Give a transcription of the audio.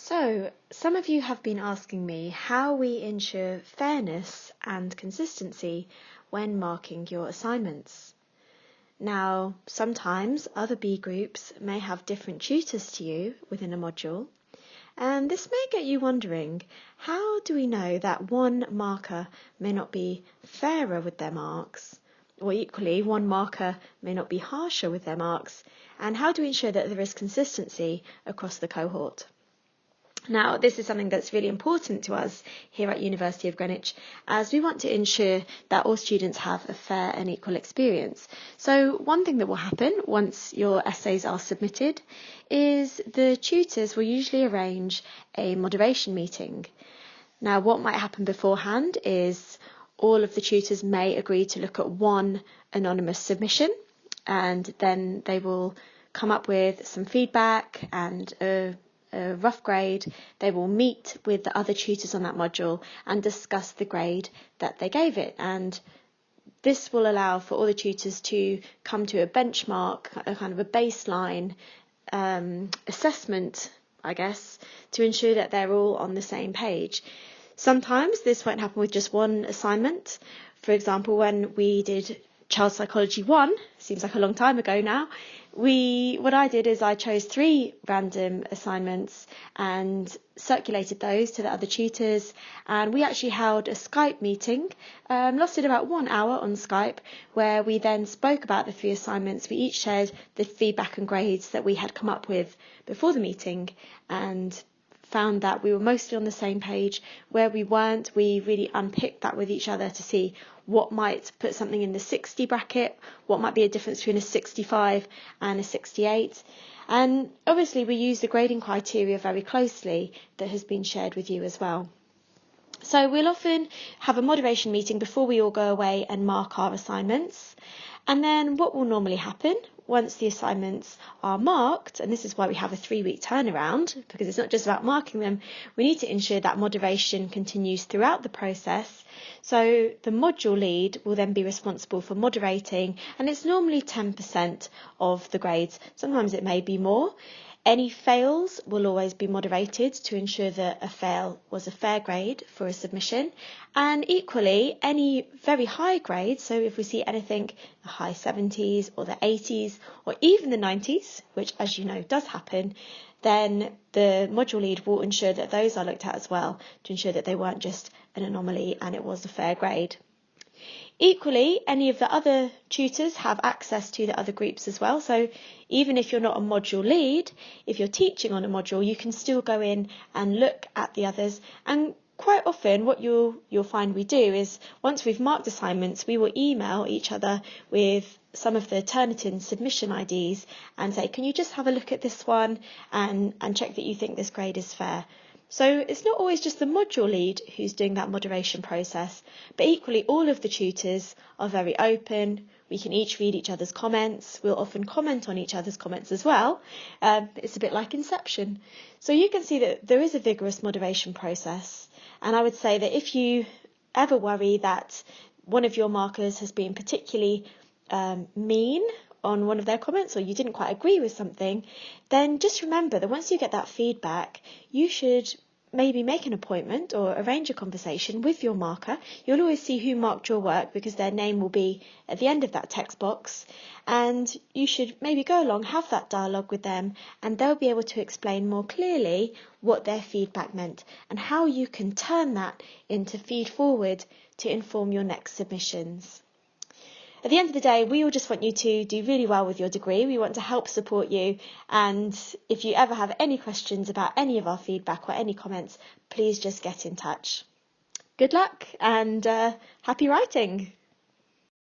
So, some of you have been asking me how we ensure fairness and consistency when marking your assignments. Now, sometimes other B groups may have different tutors to you within a module, and this may get you wondering, how do we know that one marker may not be fairer with their marks, or equally, one marker may not be harsher with their marks, and how do we ensure that there is consistency across the cohort? Now, this is something that's really important to us here at University of Greenwich, as we want to ensure that all students have a fair and equal experience. So one thing that will happen once your essays are submitted is the tutors will usually arrange a moderation meeting. Now, what might happen beforehand is all of the tutors may agree to look at one anonymous submission, and then they will come up with some feedback and a rough grade. They will meet with the other tutors on that module and discuss the grade that they gave it, and this will allow for all the tutors to come to a benchmark, a kind of a baseline assessment, I guess, to ensure that they're all on the same page. Sometimes this won't happen with just one assignment. For example, when we did Child Psychology 1, seems like a long time ago now, what I did is I chose 3 random assignments and circulated those to the other tutors, and we actually held a Skype meeting, lasted about 1 hour on Skype, where we then spoke about the 3 assignments. We each shared the feedback and grades that we had come up with before the meeting, and found that we were mostly on the same page. Where we weren't, we really unpicked that with each other to see what might put something in the 60 bracket, what might be a difference between a 65 and a 68. And obviously we use the grading criteria very closely that has been shared with you as well. So we'll often have a moderation meeting before we all go away and mark our assignments. And then what will normally happen once the assignments are marked, and this is why we have a 3-week turnaround, because it's not just about marking them, we need to ensure that moderation continues throughout the process. So the module lead will then be responsible for moderating, and it's normally 10% of the grades. Sometimes it may be more. Any fails will always be moderated to ensure that a fail was a fair grade for a submission. And equally, any very high grades, so if we see anything the high 70s or the 80s or even the 90s, which as you know does happen, then the module lead will ensure that those are looked at as well to ensure that they weren't just an anomaly and it was a fair grade. Equally, any of the other tutors have access to the other groups as well. So even if you're not a module lead, if you're teaching on a module, you can still go in and look at the others. And quite often what you'll find we do is once we've marked assignments, we will email each other with some of the Turnitin submission IDs and say, can you just have a look at this one and check that you think this grade is fair. So it's not always just the module lead who's doing that moderation process, but equally all of the tutors are very open. We can each read each other's comments. We'll often comment on each other's comments as well. It's a bit like Inception. So you can see that there is a vigorous moderation process. And I would say that if you ever worry that one of your markers has been particularly mean on one of their comments, or you didn't quite agree with something, then just remember that once you get that feedback, you should maybe make an appointment or arrange a conversation with your marker. You'll always see who marked your work because their name will be at the end of that text box, and you should maybe go along, have that dialogue with them, and they'll be able to explain more clearly what their feedback meant and how you can turn that into feed forward to inform your next submissions. At the end of the day, we all just want you to do really well with your degree. We want to help support you. And if you ever have any questions about any of our feedback or any comments, please just get in touch. Good luck and happy writing.